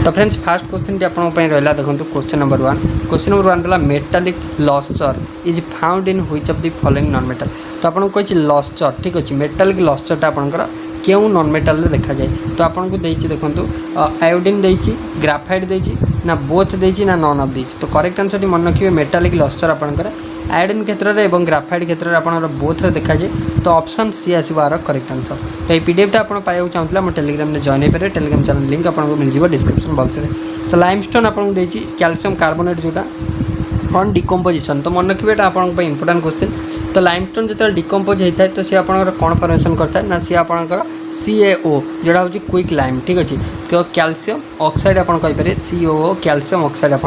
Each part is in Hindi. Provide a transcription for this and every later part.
तो फ्रेंड्स फास्ट क्वेश्चन आपन रहा देखो क्वेश्चन नंबर 1 रहा metallic lustre is found in which of the following non metal. तो आपको कही लॉस्चर ठीक अच्छे मेटालिक लॉस्चरटा आपंकर क्यों नॉन मेटाल देखा जाए। तो आपको देखो आयोडीन देती ग्राफाइट देती ना बोथ देती ना नॉन ऑफ देती। तो करेक्ट आंसर मन रखिए मेटालिक लॉस्चर आपंकर आयोडीन क्षेत्र में और ग्राफाइट क्षेत्र में आप बोथ देखा जाए। तो ऑप्शन सी आसबार करेक्ट आंसर। तो ये पीडीएफ आप पाइबा चाहूँगा मोर टेलीग्राम में जॉइन हो टेलीग्राम चैनल लिंक आपको मिल जाए डिस्क्रिप्शन बॉक्स में। तो लाइमस्टोन आपको देती कैल्शियम कार्बोनेट जोटा ऑन डिकम्पोजिशन। तो मन रखिए आप इंपोर्टाट क्वेश्चन। तो लाइमस्टोन जो डिकम्पोज होता है तो सी आप कौन फॉर्मेशन करता है ना सी आपंकर CaO जोड़ा हूँ क्विक लाइम ठीक अच्छे। तो कैल्शियम ऑक्साइड आप COO कैल्शियम ऑक्साइड आप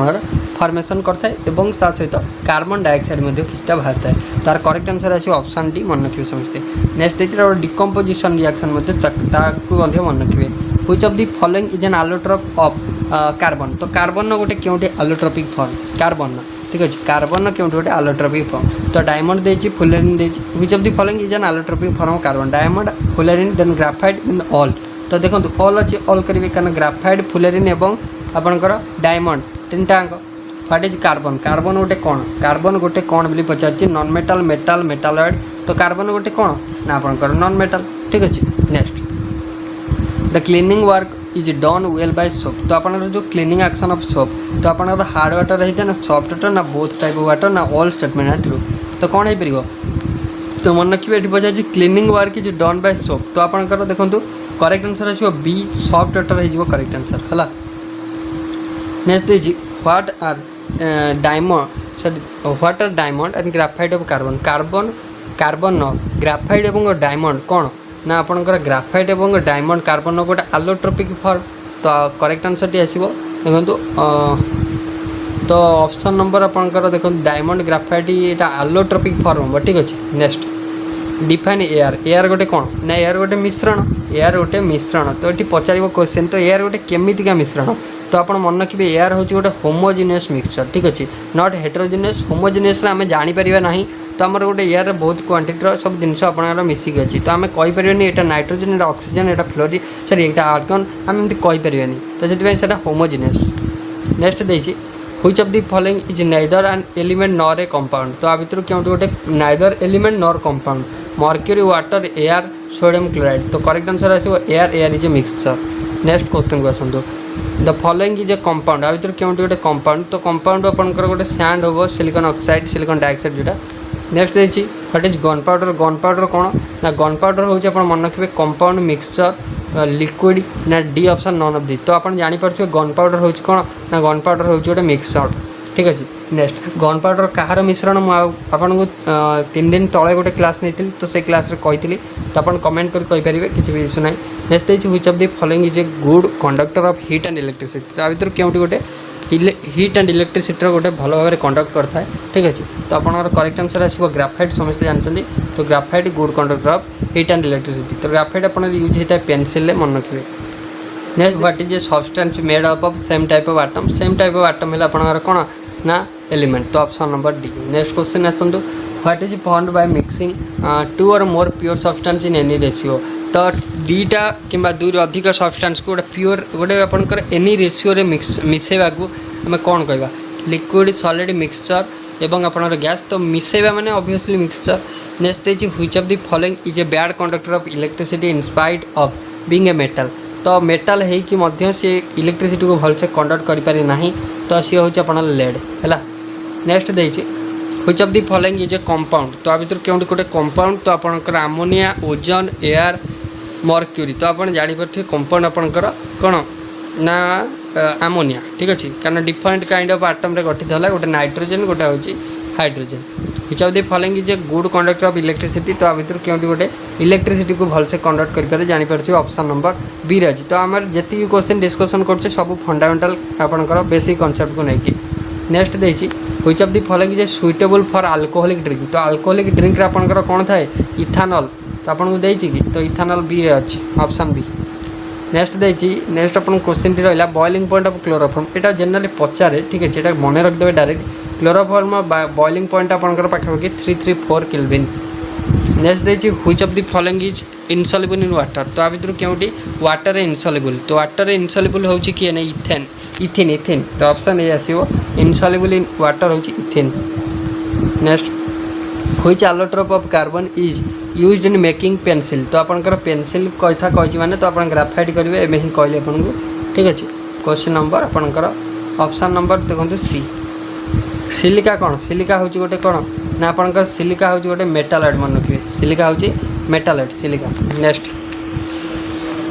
फॉर्मेशन करता है और ता सहित कार्बन डाइऑक्साइड किसी बाहर है। तार करेक्ट आंसर आस ऑप्शन डी मन रखिए समस्ते। नेक्स्ट देखिए डिकम्पोजिशन रिएक्शन मन रखिए which of the following is N allotrope of carbon. तो कार्बन गोटे क्योंटे एलोट्रोपिक फॉर्म कार्बन ठीक अच्छे कार्बन क्योंटे गोटे एलोट्रोपिक फॉर्म। तो डायमंड देती फुलेरिन देती which of the following is an allotropic form of carbon diamond fullerene then graphite in all. तो देखो ऑल अच्छे ऑल करेंगे कारण ग्राफाइट फुलेरिन एवं आपंकर डायमंड तीन टाक व्हाट इज कार्बन। कार्बन गोटे कौन कार्बन गोटे कौन बोली पचार नॉन मेटाल मेटाल मेटालॉइड। तो कार्बन गोटे कौन ना आपंकर नॉन मेटाल ठीक अच्छे। Next the cleaning work is done well by soap. तो आप जो क्लीनिंग एक्शन ऑफ सोप तो आप हार्ड वाटर रही है ना सॉफ्ट वाटर ना बोथ टाइप ऑफ वाटर ना ऑल स्टेटमेंट है ट्रू। तो कौन हो पार तो मन रखिए ये पचार cleaning work is done by soap. तो आपंकर देखो करेक्ट आंसर आसो बी सॉफ्ट वाटर हो करेक्ट आंसर है। नेक्स्ट देखिए what are what are diamond and graphite of carbon. Carbon graphite और डायमंड कौन ना आपंकर ग्राफाइट और डायमंड कार्बन गोटे एलोट्रोपिक फॉर्म। तो करेक्ट आंसर टी आसो देखो तो ऑप्शन नंबर आपंकर देखो डायमंड ग्राफाइट यहाँ एलोट्रोपिक फॉर्म हम ठीक अच्छे। नेक्स्ट डिफाइन एयर एयर गोटे कौन ना एयर गोटे मिश्रण एयर गोटे मिश्रण। तो ये पचार क्वेश्चन तो एयर गोटे केमितिका मिश्रण। तो आप मन रखिए एयर हूँ गोटे होमोजिनियस मिक्सचर ठीक अच्छे नॉट हेटेरोजिनियस। होमोजिनियस आम जापर ना तो आम गोटे एयर बहुत क्वांटिटी सब जिन मिसिक अच्छी। तो आम कहीपर यहाँ नाइट्रोजन यहाँ ऑक्सीजन यहाँ फ्लोरी सॉरी यहाँ आर्गन आम एमती कहीपर। तो से होमोजिनियस। नेक्स्ट देखिए which of the following is neither an element nor a compound. तो आ भर क्यों गोटे neither element nor compound mercury water air sodium chloride. तो करेक्ट आंसर आसो air air is a mixture. Next question को आसतु the following is a compound आ भर क्यों गोटे कंपाउंड। तो कंपाउंड आपंकर गोटे सैंड हम सिलिकॉन ऑक्साइड सिलिकॉन डाइऑक्साइड जोटा। नेक्स्ट देखिए व्हाट इज गन पाउडर कौन ना गन पाउडर हूँ आप मन रखिए कंपाउंड मिक्सचर लिक्विड ना D option none of the. तो आप जापर गन पाउडर हूँ कौन ना गन पाउडर हूँ गोटे मिक्सचर ठीक अच्छे। नेक्स्ट गन पाउडर कहार मिश्रण मुझे 3 दिन तले गोटे क्लास नहीं तो से क्लास रे कही तो आप कमेंट करें किसी भी इश्यू ना। नेक्स्ट देखिए which of the following is a good conductor of heat and electricity. आ भर क्योंटी गोटे हीट एंड इलेक्ट्रिसिटी गोटे भल भाव कंडक्ट करता है ठीक अच्छे। तो आप करेक्ट आंसर आसो ग्राफाइट समस्त जानते। तो graphite good conductor of heat and electricity. तो ग्राफाइट आप यूज होता है पेनसिल मन रखिए। Next what is a substance made up of same type of atom same type of atom है आपंकर कौन ना एलिमेंट। तो option number D. Next question आसतु what is formed by mixing 2 और more pure substance in any ratio. तो दीटा कि 2 अधिक सब्सटेंस को गोटे प्योर गोटे आपंकर एनी रेशियो रे मिसेवा को आम कौन कहवा लिक्विड सॉलिड मिक्सचर एवं आपंकर गैस। तो मिसेवा माने ऑब्वियसली मिक्सचर। नेक्स्ट देखिए which of the following is a bad conductor of electricity in spite of being a metal. तो मेटाल है सी इलेक्ट्रिसिटी को भलसे कंडक्ट करें ना तो सी हूँ आप लेड है। नेक्स्ट देखिए which of the following is a compound. तो आ भर क्यों गोटे कंपाउंड तो आपंकर आमोनिया ओजोन एयर मर्क्यूरी। तो आप जापर कंपाउंड आपंकर कौन ना आमोनिया ठीक अच्छे कारण डिफरेंट काइंड ऑफ आटम रे गठित है गोटे नाइट्रोजन गोटे हूँ hydrogen. Which of the following is a good conductor of electricity. तो आ भर क्यों गोटे इलेक्ट्रिसिटी को भलसे कंडक्ट करें जापर ऑप्शन नंबर बी रही। तो आम जी क्वेश्चन डिस्कसन कर सब फंडामेंटाल आपंकर बेसिक कॉन्सेप्ट को लेकिन। नेक्स्ट देखिए which of the following is A suitable for alcoholic drink. तो अल्कोहलिक ड्रिंक आपंकर कौन थाए इथानल। तो आपको देती कि तो इथानल बी अच्छे ऑप्शन बी। नेक्स्ट देखिए नेक्स्ट अपन क्वेश्चन टी रहा बॉइलिंग पॉइंट ऑफ क्लोरोफॉर्म। यहाँ जनरली पचारे ठीक अच्छे यहाँ मन रखिदे डायरेक्ट क्लोरोफॉर्म बॉइलिंग पॉइंट आपंकर पाखापाखि 334 केल्विन। नेक्स्ट देखिए which of the following is इनसल्युबल in water तो आ भितर क्योंटी वाटर इनसल्युबल तो वाटर इनसल्युबल हो किए ना इथेन इथिन इथिन तो ऑप्शन ए आसो इनसल्युबल इन वाटर हो इथिन next which allotrope of carbon is used in making pencil तो आपंकर पेंसिल कथा कही मैंने तो आप ग्राफाइट करेंगे एवं ही कहली आपको ठीक अच्छे क्वेश्चन नंबर आपंकर ऑप्शन नंबर देखो सी सिलिका कौन सिलिका हूँ गोटे कौन ना आपंकर सिलिका हूँ गोटे मेटालाइट मन रखिए सिलिका हूँ मेटालाइट सिलिका नेक्स्ट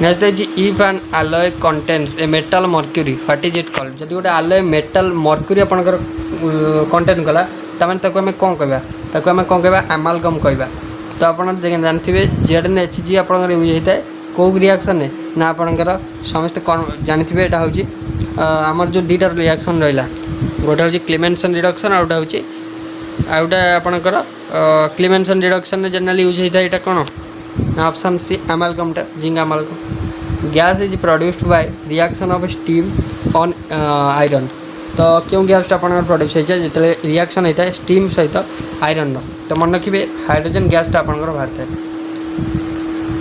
नेक्स्ट देखिए इफ एन आलय contains A metal mercury what is it called जब गोटे आलय मेटाल मर्क्यूरी आपंकर कंटेन कला तमें आम कौन कह आम कौन कह आमालगम कह तो आप जानते ZnHg आप यूज होता है कौ रिएक्शन ना आपंकर समस्त कौन जानते यहाँ हूँ आमर जो दुटा रिएक्शन रहा गोटे हूँ क्लेमेंसन रिडक्शन आ गोटे हूँ आ गोटे आपंकर क्लेमेंसन रिडक्शन जनरली यूज होता है यहाँ कौन ऑप्शन सी आमालगमटा zinc amalgam gas is produced by reaction of steam on iron तो क्यों गैसटा आप प्रोड्यूस होता है जो रिएक्शन होता है स्टीम सहित आयरन तो मन रखिए हाइड्रोजन गैसटा आप बाहर था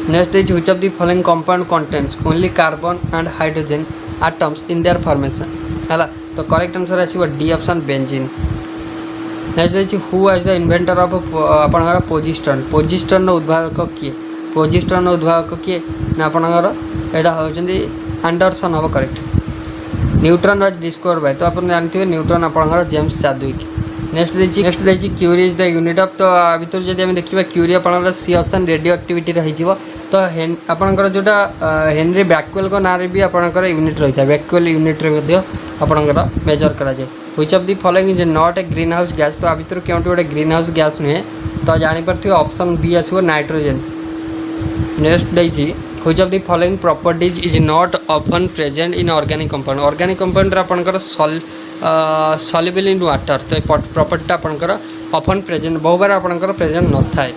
next is which of the following compound contains only carbon and hydrogen atoms in their formation है तो करेक्ट आंसर आसो D option benzene next is who is the inventor of आपंकर पोजिस्टर्न पोजिस्टर्न उद्भावक किए पोजिस्टर्न उद्भावक किए ना आपंकर यहाँ होती एंडरसन हम correct neutron was discover by तो आप जानते हैं न्यूट्रॉन आपंकर जेम्स चादविक नेक्स्ट देखिए curie is the unit of तो भर जब आम देखा क्यूरी आप सी ऑप्शन रेडियो एक्टिविटी रही तो आपंकर जोटा हेनरी बैक्वेल को नारे भी आपंकर यूनिट रही है बैक्वेल यूनिट आपंकर मेजर करा जाए which of the following is not a green house gas तो आ भर क्यों गोटे ग्रीन हाउस गैस नुहे तो जापर ऑप्शन बी आसो नाइट्रोजेन नेक्स्ट देखिए which of the following properties is not often present in organic compound आपंकर सॉल्युबल इन वाटर तो प्रॉपर्टी आपंकर ऑफन प्रेजेंट बहु बार आपंकर प्रेजेंट न थाए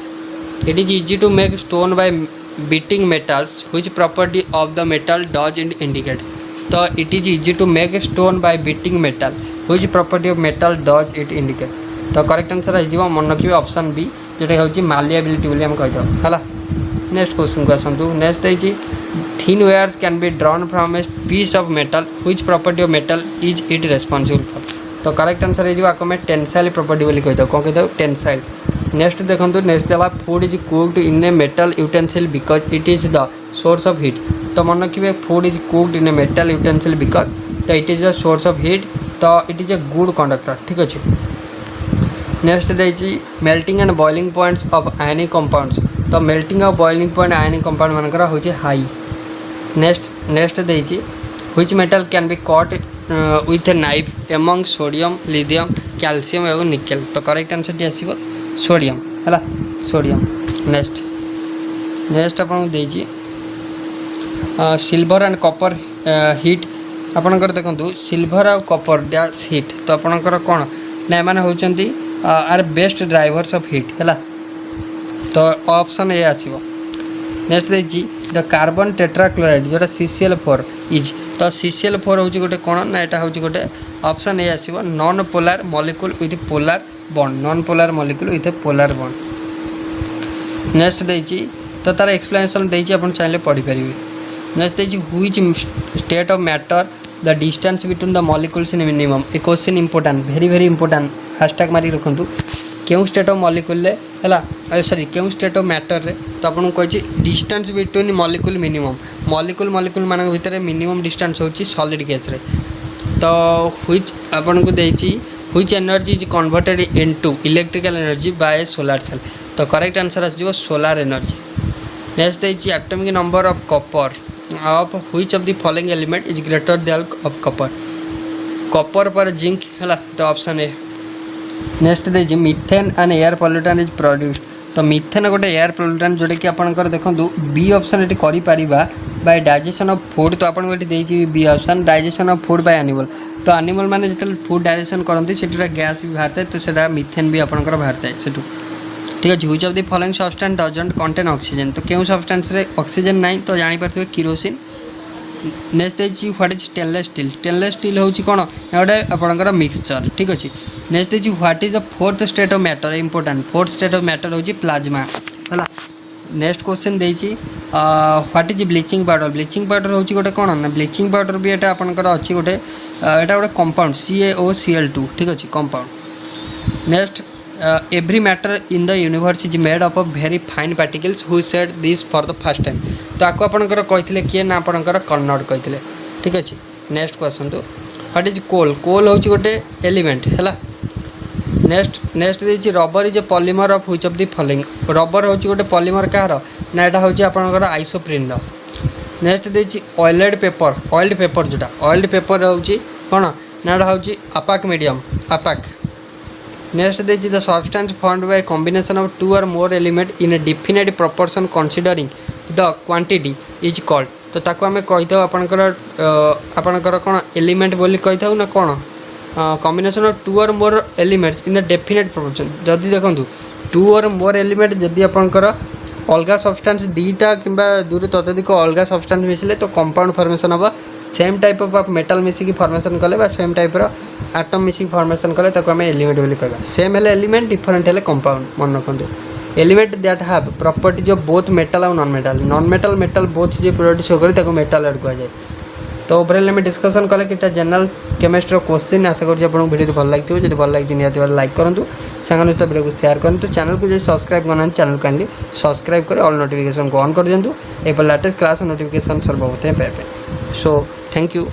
it is easy to make stone by beating metals which property of the metal does indicate तो it is easy to make stone by beating metal which property of metal does it indicate तो करेक्ट आंसर हो मन रखिए ऑप्शन बी जोटा हूँ मालिएबिलिटी बोली आम कहीदेव है नेक्स्ट क्वेश्चन को आसतु नेक्स्ट है thin wires can be drawn from a piece of metal which property of metal is it responsible for तो करेक्ट आंसर हो आपको मैं टेंसाइल प्रॉपर्टी बोली कहीदेव कौन कहीदेव टेंसाइल नेक्स्ट देखो नेक्स्ट देला food is cooked in a metal utensil because it is the source of heat तो मन रखिए food is cooked in a metal utensil because तो it is the source of heat तो it is a good conductor ठीक अच्छे नेक्स्ट देखिए melting and boiling points of ionic compounds तो मेल्टिंग और बॉइलिंग पॉइंट आयनिक कंपाउंड मानकर हूँ हाई नेक्स्ट देखिए which metal can be cut with a knife among sodium lithium calcium एवं निकेल तो करेक्ट आंसर टी आसो सोडियम है सोडियम नेक्स्ट आपको देखिए सिल्वर एंड कॉपर हिट आपणकर देखो सिल्वर आ कॉपर डैश हिट तो आपणकर कौन ना एम होती are best drivers of heat है तो ऑप्शन ए आसो नेक्स्ट देखिए द कार्बन टेट्राक्लोराइड जोटा CCl4 इज तो CCl4 हूँ गोटे कौन ना यहाँ हूँ गोटे ऑप्शन ए आसो non polar molecule with polar bond non polar molecule with polar bond next देखिए तो तार एक्सप्लेनेशन देखिए आप चाहिए पढ़ी पारे नेक्स्ट देखिए which state of matter the distance between the molecules in minimum a question important very important hashtag मारी रखु क्यों स्टेट ऑफ मॉलिक्यूल है सॉरी क्यों स्टेट ऑफ मैटर रे तो आपको कही distance between molecule minimum molecule मान भितर मिनिमम डिस्टेंस होची सॉलिड गैस रे तो व्हिच आपन को देछि which energy is converted into electrical energy by solar cell तो करेक्ट आंसर आसो सोलार एनर्जी नेक्स्ट देछि atomic number of copper of which of the following element is greater than of copper पर जिंक है तो ऑप्शन ए नेक्स्ट देखिए methane and air pollutant is produced तो मिथेन गोटे एयर पॉल्यूटेंट जोटा कि आपंकर देखो बी ऑप्शन ये करें बाय डाइजेशन ऑफ फूड तो आपको ये B option digestion of food by animal तो एनिमल मैंने जो फूड डाइजेशन करते से गैस भी बाहर तो से मिथेन भी आपंकर बाहर थाए से ठीक है which of the following substance doesn't contain oxygen तो क्यों सब्सटेंस रे ऑक्सीजन नहीं तो जानीपारे किरोसिन नेक्स्ट देखिए व्हाट इज स्टेनलेस स्टील हूँ कौन गोटे आपंकर मिक्सचर ठीक अच्छे नेक्स्ट देखिए what is the fourth state of matter important fourth state of matter हूँ प्लाज्मा है नेक्स्ट क्वेश्चन देछि व्हाट इज ब्लीचिंग पाउडर हूँ गोटे कौन ना ब्लीचिंग पाउडर भी एटा आपनकर अच्छी गोटे एटा गोटे कंपाउंड CaOCl2 ठीक अच्छे compound. Next every matter in the universe is made up of very fine particles who said this for the first time. तो आपको आपनकर कहिथिले किए ना आपनकर कर्नड कहिथिले ठीक अच्छे। नेक्स्ट क्वेश्चन तो व्हाट इज कोल हूँ गोटे एलिमेंट है। नेक्स्ट देखिए rubber is a polymer of which of the following. Rubber हूँ गोटे पॉलीमर कहार ना यहाँ हूँ आपंकर आइसोप्रिन। नेक्स्ट देखिए ऑयल्ड पेपर जोटा ऑयल्ड पेपर हूँ कौन ना यहाँ हूँ अपाक मीडियम अपाक। नेक्स्ट देखिए the substance formed by combination of two और more element in a definite proportion considering the quantity is called. तो ताको आम कही आपणकर कौन एलिमेंट बोली कही ना कौन कॉम्बिनेशन ऑफ टू और more elements in the definite proportion. जदि देखो टू और मोर एलिमेंट जदि आपणकर अलग सब्सटेंस दीटा कि दूर तत्धिक अलग सब्सटेंस मिसिले तो कंपाउंड फॉर्मेशन हम सेम टाइप ऑफ मेटल मिसिकी फॉर्मेशन कले सेम टाइप आटम मिसिकी फॉर्मेशन कले ताको आम एलिमेंट बोली कहबा। सेम हेले एलिमेंट डिफरेंट हेले कंपाउंड मन रखु। Element that have properties of both metal और नॉन मेटल बोथ जो प्रोपर्टी शो करी ताको मेटल एड कहुए। तो ओवरऑल में डिस्कसन कले कि जनरल केमिस्ट्री क्वेश्चन आशा करूँ आपको वीडियो भल लगी जब भल लगी निहत लाइक करूँ सांग सहित वीडियो को शेयर करूँ। चैनल को जो सब्सक्राइब करना चैनल को काइंडली सब्सक्राइब कर ऑल नोटिफिकेशन को ऑन कर दिंतु। एपर लेटेस्ट क्लास नोटिफिकेशन सर्वप्रथम पाइबे। So thank you.